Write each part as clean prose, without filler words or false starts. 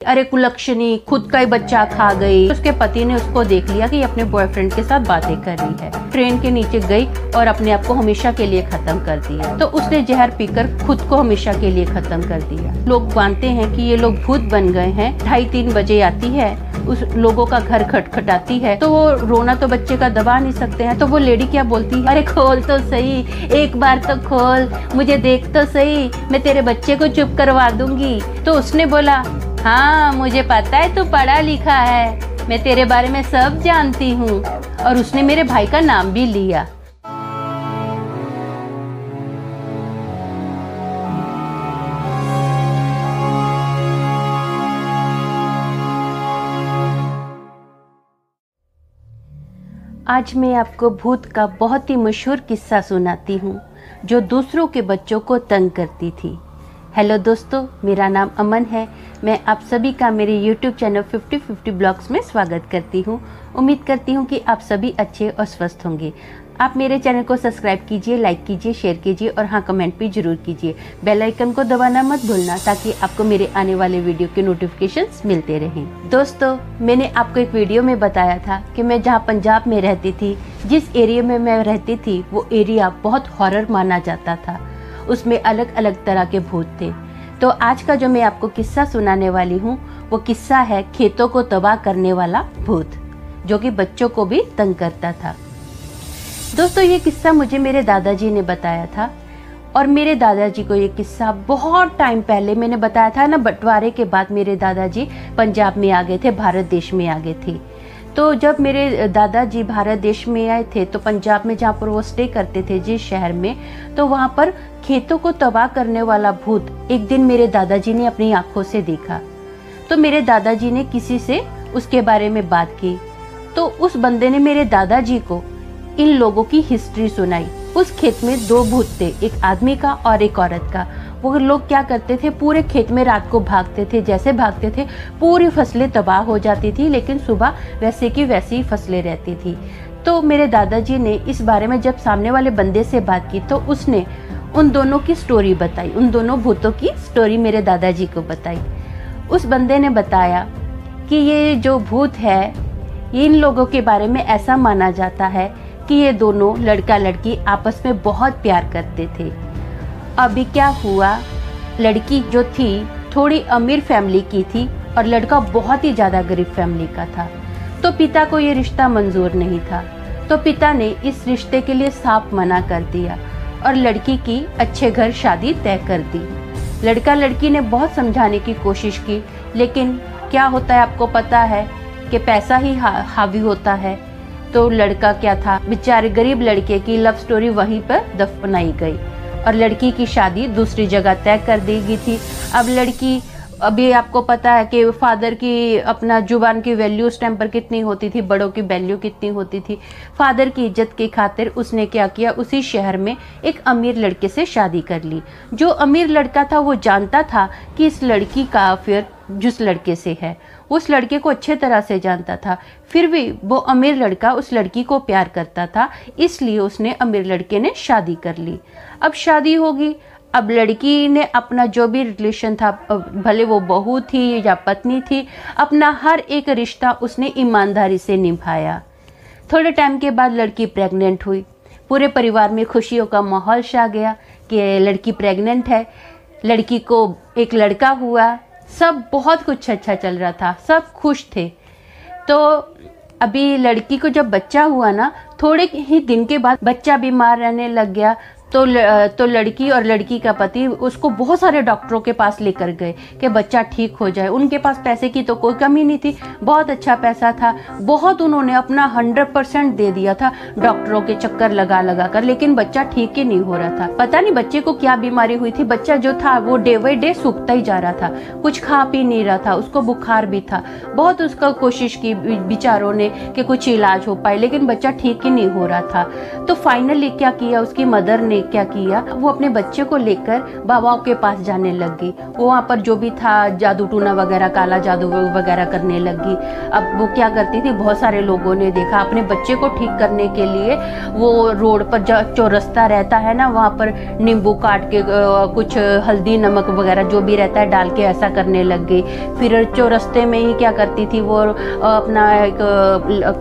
अरे कुलक्षणी, खुद का ही बच्चा खा गई। उसके पति ने उसको देख लिया कि अपने बॉयफ्रेंड के साथ बातें कर रही है। ट्रेन के नीचे गई और अपने आप को हमेशा के लिए खत्म कर दिया। तो उसने जहर पीकर खुद को हमेशा के लिए खत्म कर दिया। लोग मानते हैं कि ये लोग भूत बन गए हैं। 2:30-3 बजे आती है, उस लोगों का घर खटखटाती है, तो वो रोना तो बच्चे का दबा नहीं सकते हैं। तो वो लेडी क्या बोलती है, अरे खोल तो सही, एक बार तो खोल, मुझे देख तो सही, मैं तेरे बच्चे को चुप करवा दूंगी। तो उसने बोला, हाँ मुझे पता है तू पढ़ा लिखा है, मैं तेरे बारे में सब जानती हूँ। और उसने मेरे भाई का नाम भी लिया। आज मैं आपको भूत का बहुत ही मशहूर किस्सा सुनाती हूँ जो दूसरों के बच्चों को तंग करती थी। हेलो दोस्तों, मेरा नाम अमन है। मैं आप सभी का मेरे YouTube चैनल 50-50 ब्लॉग्स में स्वागत करती हूँ। उम्मीद करती हूँ कि आप सभी अच्छे और स्वस्थ होंगे। आप मेरे चैनल को सब्सक्राइब कीजिए, लाइक कीजिए, शेयर कीजिए और हाँ, कमेंट भी जरूर कीजिए। बेल आइकन को दबाना मत भूलना ताकि आपको मेरे आने वाले वीडियो के नोटिफिकेशंस मिलते रहें। दोस्तों, मैंने आपको एक वीडियो में बताया था कि मैं जहाँ पंजाब में रहती थी, जिस एरिया में मैं रहती थी, वो एरिया बहुत हॉरर माना जाता था। उसमें अलग अलग तरह के भूत थे। तो आज का जो मैं आपको किस्सा सुनाने वाली हूँ वो किस्सा है खेतों को तबाह करने वाला भूत, जो कि बच्चों को भी तंग करता था। दोस्तों, ये किस्सा मुझे मेरे दादाजी ने बताया था और मेरे दादाजी को ये किस्सा बहुत टाइम पहले मैंने बताया था ना। बंटवारे के बाद मेरे दादाजी पंजाब में आ गए थे, भारत देश में आ गए थे। तो जब मेरे दादाजी भारत देश में आए थे तो पंजाब में जहाँ पर वो स्टे करते थे, जिस शहर में, तो वहाँ पर खेतों को तबाह करने वाला भूत एक दिन मेरे दादाजी ने अपनी आंखों से देखा। तो मेरे दादाजी ने किसी से उसके बारे में बात की। तो उस बंदे ने मेरे दादाजी को इन लोगों की हिस्ट्री सुनाई। उस खेत में 2 भूत थे, एक आदमी का और एक औरत का। वो लोग क्या करते थे, पूरे खेत में रात को भागते थे। जैसे भागते थे पूरी फसलें तबाह हो जाती थी, लेकिन सुबह वैसे की वैसी ही फसलें रहती थी। तो मेरे दादाजी ने इस बारे में जब सामने वाले बंदे से बात की तो उसने उन दोनों की स्टोरी बताई, उन दोनों भूतों की स्टोरी मेरे दादाजी को बताई। उस बंदे ने बताया कि ये जो भूत है, इन लोगों के बारे में ऐसा माना जाता है कि ये दोनों लड़का लड़की आपस में बहुत प्यार करते थे। अभी क्या हुआ, लड़की जो थी थोड़ी अमीर फैमिली की थी और लड़का बहुत ही ज़्यादा गरीब फैमिली का था। तो पिता को ये रिश्ता मंजूर नहीं था। तो पिता ने इस रिश्ते के लिए साफ मना कर दिया और लड़की की अच्छे घर शादी तय कर दी। लड़का लड़की ने बहुत समझाने की कोशिश की, लेकिन क्या होता है आपको पता है कि पैसा ही हावी होता है। तो लड़का क्या था, बेचारे गरीब लड़के की लव स्टोरी वहीं पर दफनाई गई और लड़की की शादी दूसरी जगह तय कर दी गई थी। अब लड़की, अभी आपको पता है कि फादर की अपना जुबान की वैल्यू उस टाइम पर कितनी होती थी, बड़ों की वैल्यू कितनी होती थी। फादर की इज्जत की खातिर उसने क्या किया, उसी शहर में एक अमीर लड़के से शादी कर ली। जो अमीर लड़का था वो जानता था कि इस लड़की का अफेयर जिस लड़के से है, उस लड़के को अच्छे तरह से जानता था। फिर भी वो अमीर लड़का उस लड़की को प्यार करता था, इसलिए उसने अमीर लड़के ने शादी कर ली। अब शादी होगी। अब लड़की ने अपना जो भी रिलेशन था, भले वो बहू थी या पत्नी थी, अपना हर एक रिश्ता उसने ईमानदारी से निभाया। थोड़े टाइम के बाद लड़की प्रेग्नेंट हुई। पूरे परिवार में खुशियों का माहौल छा गया कि लड़की प्रेग्नेंट है, लड़की को एक लड़का हुआ। सब बहुत कुछ अच्छा चल रहा था, सब खुश थे। तो अभी लड़की को जब बच्चा हुआ ना, थोड़े ही दिन के बाद बच्चा बीमार रहने लग गया। तो लड़की और लड़की का पति उसको बहुत सारे डॉक्टरों के पास लेकर गए कि बच्चा ठीक हो जाए। उनके पास पैसे की तो कोई कमी नहीं थी, बहुत अच्छा पैसा था, बहुत उन्होंने अपना 100% दे दिया था डॉक्टरों के चक्कर लगा लगा कर, लेकिन बच्चा ठीक ही नहीं हो रहा था। पता नहीं बच्चे को क्या बीमारी हुई थी। बच्चा जो था वो डे बाई डे सूखता ही जा रहा था, कुछ खा पी नहीं रहा था, उसको बुखार भी था। बहुत उसका कोशिश की बेचारों ने कि कुछ इलाज हो पाए, लेकिन बच्चा ठीक ही नहीं हो रहा था। तो फाइनली क्या किया, उसकी मदर ने क्या किया, वो अपने बच्चे को लेकर बाबाओं के पास जाने लग गई। वो वहाँ पर जो भी था जादू टूना वगैरह, काला जादू वगैरह करने लगी। अब वो क्या करती थी, बहुत सारे लोगों ने देखा, अपने बच्चे को ठीक करने के लिए वो रोड पर जो रास्ता रहता है ना, वहाँ पर नींबू काट के कुछ हल्दी नमक वगैरह जो भी रहता है डाल के ऐसा करने लग गई। फिर चौरस्ते में ही क्या करती थी, वो अपना एक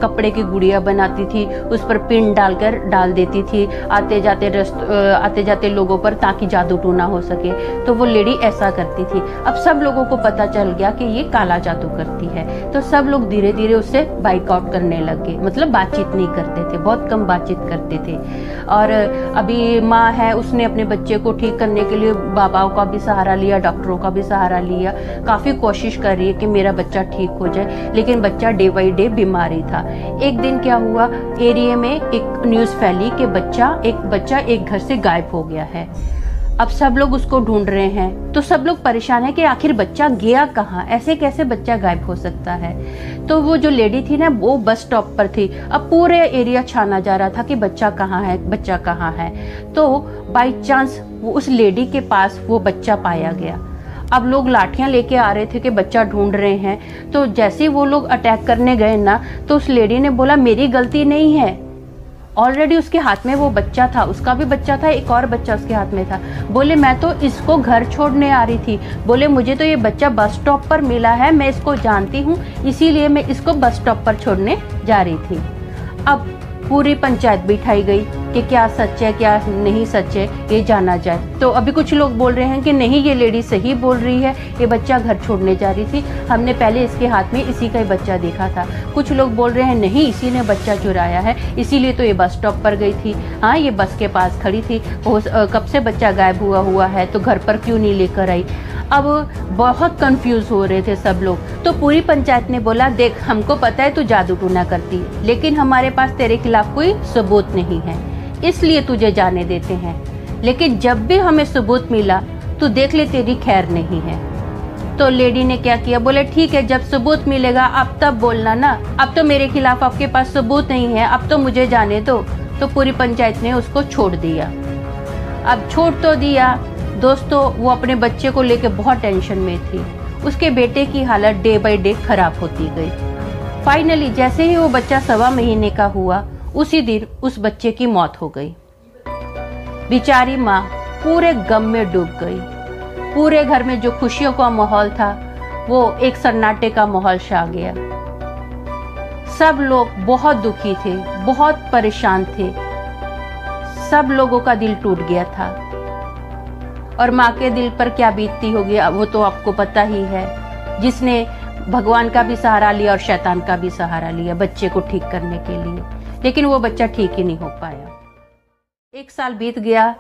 कपड़े की गुड़िया बनाती थी, उस पर पिन डालकर डाल देती थी आते जाते लोगों पर, ताकि जादू टूना हो सके। तो वो लेडी ऐसा करती थी। अब सब लोगों को पता चल गया कि ये काला जादू करती है, तो सब लोग धीरे धीरे उससे बाइकआउट करने लग गए, मतलब बातचीत नहीं करते थे, बहुत कम बातचीत करते थे। और अभी माँ है, उसने अपने बच्चे को ठीक करने के लिए बाबाओं का भी सहारा लिया, डॉक्टरों का भी सहारा लिया, काफ़ी कोशिश कर रही है कि मेरा बच्चा ठीक हो जाए, लेकिन बच्चा डे बाई डे बीमारी था। एक दिन क्या हुआ, एरिया में एक न्यूज़ फैली कि एक बच्चा एक घर से गायब हो गया है। अब सब लोग उसको ढूंढ रहे हैं, तो सब लोग परेशान है कि आखिर बच्चा गया कहाँ, ऐसे कैसे बच्चा गायब हो सकता है। तो वो जो लेडी थी ना, वो बस स्टॉप पर थी। अब पूरे एरिया छाना जा रहा था कि बच्चा कहाँ है, बच्चा कहाँ है। तो बाई चांस वो उस लेडी के पास वो बच्चा पाया गया। अब लोग लाठियां लेके आ रहे थे कि बच्चा ढूंढ रहे हैं। तो जैसे वो लोग अटैक करने गए ना, तो उस लेडी ने बोला मेरी गलती नहीं है, ऑलरेडी उसके हाथ में वो बच्चा था, उसका भी बच्चा था, एक और बच्चा उसके हाथ में था। बोले मैं तो इसको घर छोड़ने आ रही थी, बोले मुझे तो ये बच्चा बस स्टॉप पर मिला है, मैं इसको जानती हूँ, इसीलिए मैं इसको बस स्टॉप पर छोड़ने जा रही थी। अब पूरी पंचायत बिठाई गई कि क्या सच है क्या नहीं सच है, ये जाना जाए। तो अभी कुछ लोग बोल रहे हैं कि नहीं, ये लेडी सही बोल रही है, ये बच्चा घर छोड़ने जा रही थी, हमने पहले इसके हाथ में इसी का ही बच्चा देखा था। कुछ लोग बोल रहे हैं नहीं, इसी ने बच्चा चुराया है, इसीलिए तो ये बस स्टॉप पर गई थी। हाँ, ये बस के पास खड़ी थी, कब से बच्चा गायब हुआ है, तो घर पर क्यों नहीं लेकर आई। अब बहुत कंफ्यूज हो रहे थे सब लोग। तो पूरी पंचायत ने बोला देख, हमको पता है तू जादू टूना करती है, लेकिन हमारे पास तेरे खिलाफ कोई सबूत नहीं है, इसलिए तुझे जाने देते हैं, लेकिन जब भी हमें सबूत मिला तो देख ले तेरी खैर नहीं है। तो लेडी ने क्या किया, बोले ठीक है, जब सबूत मिलेगा अब तब बोलना ना, अब तो मेरे खिलाफ आपके पास सबूत नहीं है, अब तो मुझे जाने दो। तो पूरी पंचायत ने उसको छोड़ दिया। अब छोड़ तो दिया दोस्तों, वो अपने बच्चे को लेकर बहुत टेंशन में थी। उसके बेटे की हालत डे बाय डे खराब होती गई। फाइनली जैसे ही वो बच्चा 1.25 महीने का हुआ, उसी दिन उस बच्चे की मौत हो गई। बेचारी माँ पूरे गम में डूब गई। पूरे घर में जो खुशियों का माहौल था, वो एक सन्नाटे का माहौल छा गया। सब लोग बहुत दुखी थे, बहुत परेशान थे, सब लोगों का दिल टूट गया था। और माँ के दिल पर क्या बीतती होगी वो तो आपको पता ही है, जिसने भगवान का भी सहारा लिया और शैतान का भी सहारा लिया बच्चे को ठीक करने के लिए, लेकिन वो बच्चा ठीक ही नहीं हो पाया। 1 साल बीत गया,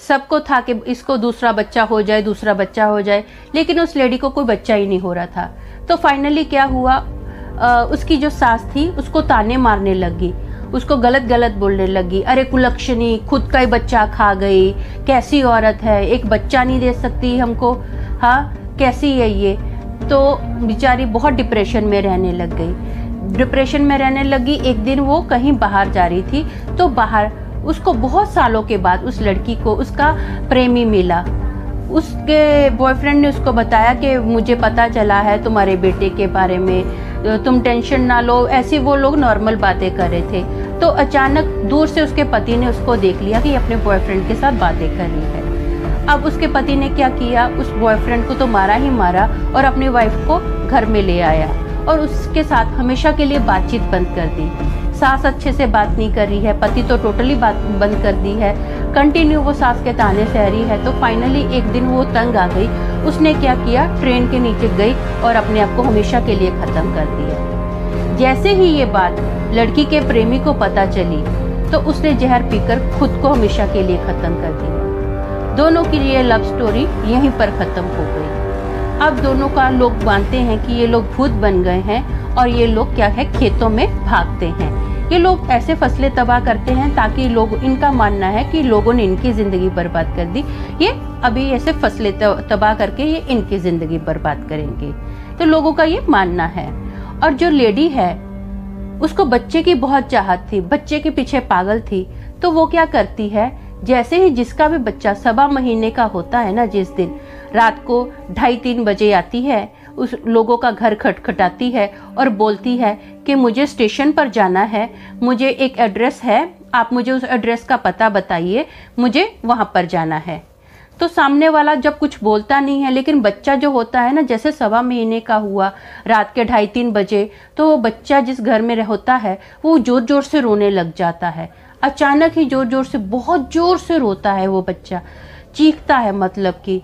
सबको था कि इसको दूसरा बच्चा हो जाए, दूसरा बच्चा हो जाए, लेकिन उस लेडी को कोई बच्चा ही नहीं हो रहा था। तो फाइनली क्या हुआ, उसकी जो सास थी उसको ताने मारने लगी, उसको गलत गलत बोलने लगी, अरे कुलक्षणी, खुद का ही बच्चा खा गई, कैसी औरत है, एक बच्चा नहीं दे सकती हमको, हाँ कैसी है ये। तो बेचारी बहुत डिप्रेशन में रहने लग गई। डिप्रेशन में रहने लगी। एक दिन वो कहीं बाहर जा रही थी, तो बाहर उसको बहुत सालों के बाद उस लड़की को उसका प्रेमी मिला। उसके बॉयफ्रेंड ने उसको बताया कि मुझे पता चला है तुम्हारे बेटे के बारे में, तुम टेंशन ना लो, ऐसी वो लोग नॉर्मल बातें कर रहे थे। तो अचानक दूर से उसके पति ने उसको देख लिया कि अपने बॉयफ्रेंड के साथ बातें कर रही है। अब उसके पति ने क्या किया, उस बॉयफ्रेंड को तो मारा ही मारा और अपनी वाइफ को घर में ले आया और उसके साथ हमेशा के लिए बातचीत बंद कर दी। सास अच्छे से बात नहीं कर रही है, पति तो टोटली बात बंद कर दी है, कंटिन्यू वो सास के ताने सह रही है। तो फाइनली एक दिन वो तंग आ गई, उसने क्या किया, ट्रेन के नीचे गई और अपने आप को हमेशा के लिए ख़त्म कर दिया। जैसे ही ये बात लड़की के प्रेमी को पता चली, तो उसने जहर पीकर खुद को हमेशा के लिए ख़त्म कर दिया। दोनों की ये लव स्टोरी यहीं पर ख़त्म हो गई। अब दोनों का लोग मानते हैं कि ये लोग भूत बन गए हैं और ये लोग क्या है, खेतों में भागते हैं। ये लोग ऐसे फसलें तबाह करते हैं ताकि लोग, इनका मानना है कि लोगों ने इनकी ज़िंदगी बर्बाद कर दी, ये अभी ऐसे फसलें तबाह करके ये इनकी ज़िंदगी बर्बाद करेंगे। तो लोगों का ये मानना है। और जो लेडी है उसको बच्चे की बहुत चाहत थी, बच्चे के पीछे पागल थी। तो वो क्या करती है जैसे ही जिसका भी बच्चा 1.25 महीने का होता है ना, जिस दिन रात को 2:30-3 बजे आती है, उस लोगों का घर खटखटाती है और बोलती है कि मुझे स्टेशन पर जाना है, मुझे एक एड्रेस है, आप मुझे उस एड्रेस का पता बताइए, मुझे वहाँ पर जाना है। तो सामने वाला जब कुछ बोलता नहीं है, लेकिन बच्चा जो होता है ना, जैसे 1.25 महीने का हुआ रात के 2:30-3 बजे, तो वो बच्चा जिस घर में होता है वो जोर जोर से रोने लग जाता है। अचानक ही जोर जोर से, बहुत जोर से रोता है वो बच्चा, चीखता है, मतलब कि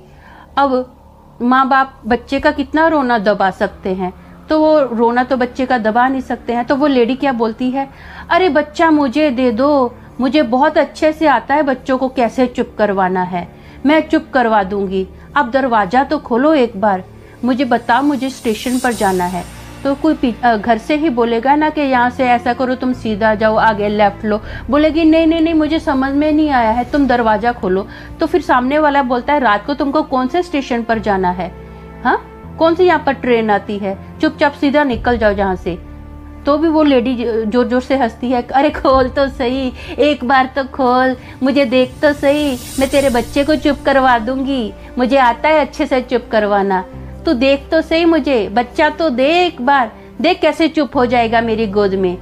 अब माँ बाप बच्चे का कितना रोना दबा सकते हैं, तो वो रोना तो बच्चे का दबा नहीं सकते हैं। तो वो लेडी क्या बोलती है, अरे बच्चा मुझे दे दो, मुझे बहुत अच्छे से आता है बच्चों को कैसे चुप करवाना है, मैं चुप करवा दूंगी, आप दरवाज़ा तो खोलो एक बार, मुझे बताओ, मुझे स्टेशन पर जाना है। तो कोई घर से ही बोलेगा ना कि यहाँ से ऐसा करो, तुम सीधा जाओ, आगे लेफ्ट लो, बोलेगी नहीं नहीं नहीं मुझे समझ में नहीं आया है, तुम दरवाज़ा खोलो। तो फिर सामने वाला बोलता है, रात को तुमको कौन से स्टेशन पर जाना है, हाँ कौन सी यहाँ पर ट्रेन आती है, चुपचाप सीधा निकल जाओ जहाँ से। तो भी वो लेडी जोर जोर से हंसती है, अरे खोल तो सही, एक बार तो खोल, मुझे देख तो सही, मैं तेरे बच्चे को चुप करवा दूंगी, मुझे आता है अच्छे से चुप करवाना, तू देख तो सही, मुझे बच्चा तो दे, एक बार देख कैसे चुप हो जाएगा मेरी गोद में।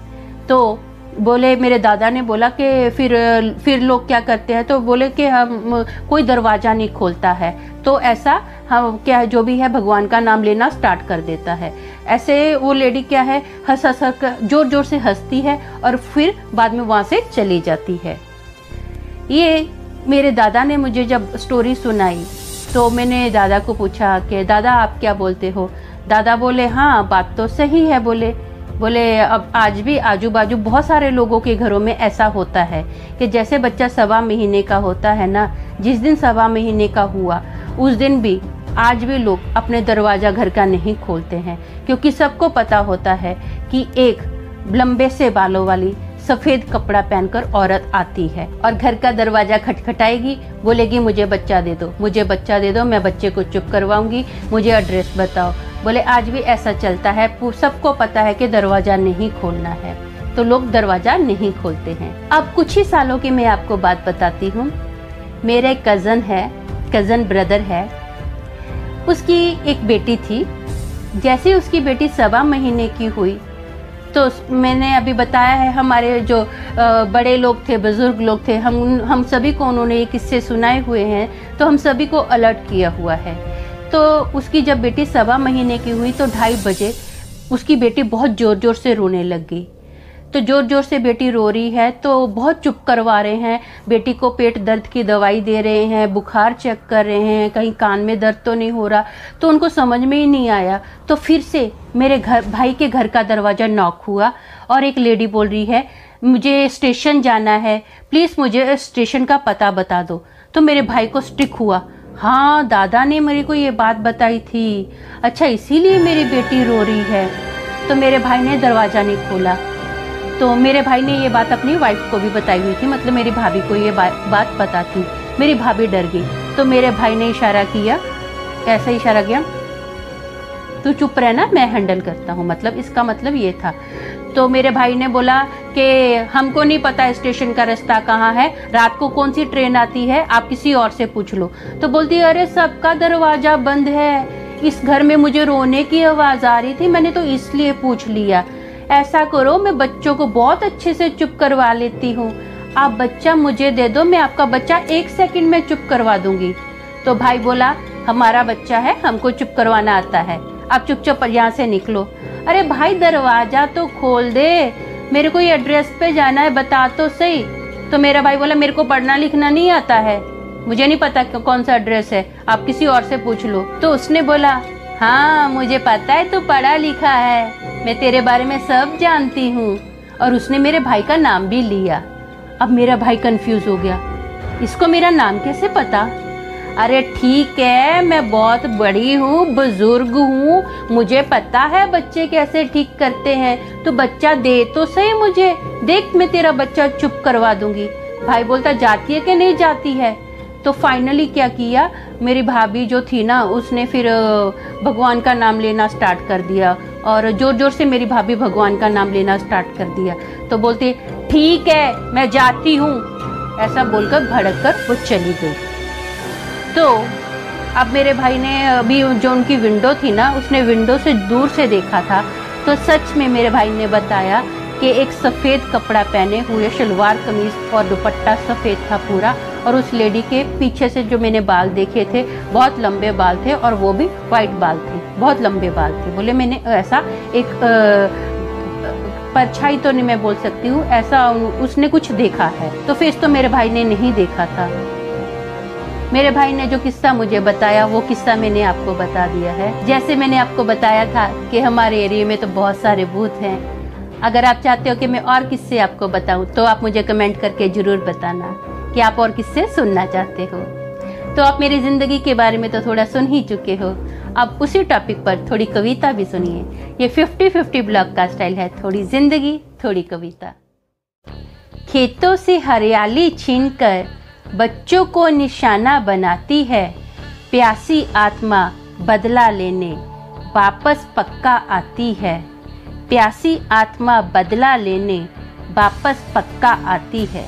तो बोले, मेरे दादा ने बोला कि फिर लोग क्या करते हैं, तो बोले कि हम कोई दरवाज़ा नहीं खोलता है, तो ऐसा हम क्या है, जो भी है भगवान का नाम लेना स्टार्ट कर देता है। ऐसे वो लेडी क्या है, हंस हंस कर जोर जोर से हंसती है और फिर बाद में वहाँ से चली जाती है। ये मेरे दादा ने मुझे जब स्टोरी सुनाई तो मैंने दादा को पूछा कि दादा आप क्या बोलते हो। दादा बोले, हाँ बात तो सही है। बोले अब आज भी आजू बाजू बहुत सारे लोगों के घरों में ऐसा होता है कि जैसे बच्चा 1.25 महीने का होता है ना, जिस दिन 1.25 महीने का हुआ उस दिन भी आज भी लोग अपने दरवाज़ा घर का नहीं खोलते हैं, क्योंकि सबको पता होता है कि एक लंबे से बालों वाली सफ़ेद कपड़ा पहनकर औरत आती है और घर का दरवाज़ा खटखटाएगी, बोलेगी मुझे बच्चा दे दो, मुझे बच्चा दे दो, मैं बच्चे को चुप करवाऊंगी, मुझे एड्रेस बताओ। बोले आज भी ऐसा चलता है, सबको पता है कि दरवाज़ा नहीं खोलना है, तो लोग दरवाज़ा नहीं खोलते हैं। अब कुछ ही सालों की मैं आपको बात बताती हूँ। मेरे कज़न ब्रदर है, उसकी एक बेटी थी। जैसे उसकी बेटी 1.25 महीने की हुई तो मैंने अभी बताया है, हमारे जो बड़े लोग थे, बुजुर्ग लोग थे, हम सभी को उन्होंने ये किस्से सुनाए हुए हैं, तो हम सभी को अलर्ट किया हुआ है। तो उसकी जब बेटी 1.25 महीने की हुई तो 2:30 बजे उसकी बेटी बहुत ज़ोर ज़ोर से रोने लग गई। तो ज़ोर ज़ोर से बेटी रो रही है तो बहुत चुप करवा रहे हैं, बेटी को पेट दर्द की दवाई दे रहे हैं, बुखार चेक कर रहे हैं, कहीं कान में दर्द तो नहीं हो रहा, तो उनको समझ में ही नहीं आया। तो फिर से मेरे भाई के घर का दरवाज़ा नॉक हुआ और एक लेडी बोल रही है, मुझे स्टेशन जाना है, प्लीज़ मुझे स्टेशन का पता बता दो। तो मेरे भाई को स्टिक हुआ, हाँ दादा ने मेरे को ये बात बताई थी, अच्छा इसीलिए मेरी बेटी रो रही है। तो मेरे भाई ने दरवाज़ा नहीं खोला। तो मेरे भाई ने ये बात अपनी वाइफ को भी बताई हुई थी, मतलब मेरी भाभी को ये बात पता थी। मेरी भाभी डर गई, तो मेरे भाई ने इशारा किया, ऐसा इशारा किया, तू चुप रहना, मैं हैंडल करता हूँ, मतलब इसका मतलब ये था। तो मेरे भाई ने बोला कि हमको नहीं पता स्टेशन का रास्ता कहाँ है, रात को कौन सी ट्रेन आती है, आप किसी और से पूछ लो। तो बोलती, अरे सबका दरवाज़ा बंद है, इस घर में मुझे रोने की आवाज़ आ रही थी, मैंने तो इसलिए पूछ लिया। ऐसा करो, मैं बच्चों को बहुत अच्छे से चुप करवा लेती हूँ, आप बच्चा मुझे दे दो, मैं आपका बच्चा 1 सेकंड में चुप करवा दूंगी। तो भाई बोला, हमारा बच्चा है, हमको चुप करवाना आता है, आप चुपचाप यहाँ से निकलो। अरे भाई दरवाज़ा तो खोल दे, मेरे को ये एड्रेस पे जाना है, बता तो सही। तो मेरा भाई बोला, मेरे को पढ़ना लिखना नहीं आता है, मुझे नहीं पता कौन सा एड्रेस है, आप किसी और से पूछ लो। तो उसने बोला, हाँ मुझे पता है तू पढ़ा लिखा है, मैं तेरे बारे में सब जानती हूँ। और उसने मेरे भाई का नाम भी लिया। अब मेरा भाई कंफ्यूज हो गया, इसको मेरा नाम कैसे पता? अरे ठीक है, मैं बहुत बड़ी हूँ, बुजुर्ग हूँ, मुझे पता है बच्चे कैसे ठीक करते हैं, तो बच्चा दे तो सही मुझे, देख मैं तेरा बच्चा चुप करवा दूंगी। भाई बोलता, जाती है कि नहीं जाती है? तो फाइनली क्या किया, मेरी भाभी जो थी ना, उसने फिर भगवान का नाम लेना स्टार्ट कर दिया और जोर जोर से मेरी भाभी भगवान का नाम लेना स्टार्ट कर दिया। तो बोलते, ठीक है मैं जाती हूँ, ऐसा बोलकर भड़क कर वो चली गई। तो अब मेरे भाई ने अभी जो उनकी विंडो थी ना, उसने विंडो से दूर से देखा था, तो सच में मेरे भाई ने बताया कि एक सफ़ेद कपड़ा पहने हुए, शलवार कमीज और दुपट्टा सफ़ेद था पूरा, और उस लेडी के पीछे से जो मैंने बाल देखे थे, बहुत लंबे बाल थे और वो भी वाइट बाल थे, बहुत लंबे बाल थे। बोले मैंने ऐसा एक परछाई तो नहीं मैं बोल सकती हूँ, ऐसा उसने कुछ देखा है। तो फेस तो मेरे भाई ने नहीं देखा था। मेरे भाई ने जो किस्सा मुझे बताया वो किस्सा मैंने आपको बता दिया है। जैसे मैंने आपको बताया था कि हमारे एरिया में तो बहुत सारे भूत हैं। अगर आप चाहते हो कि मैं और किस्से आपको बताऊं तो आप मुझे कमेंट करके ज़रूर बताना कि आप और किस्से सुनना चाहते हो। तो आप मेरी ज़िंदगी के बारे में तो थोड़ा सुन ही चुके हो, अब उसी टॉपिक पर थोड़ी कविता भी सुनिए। ये 50-50 ब्लॉग का स्टाइल है, थोड़ी ज़िंदगी थोड़ी कविता। खेतों से हरियाली छीनकर बच्चों को निशाना बनाती है, प्यासी आत्मा बदला लेने वापस पक्का आती है। प्यासी आत्मा बदला लेने वापस पक्का आती है।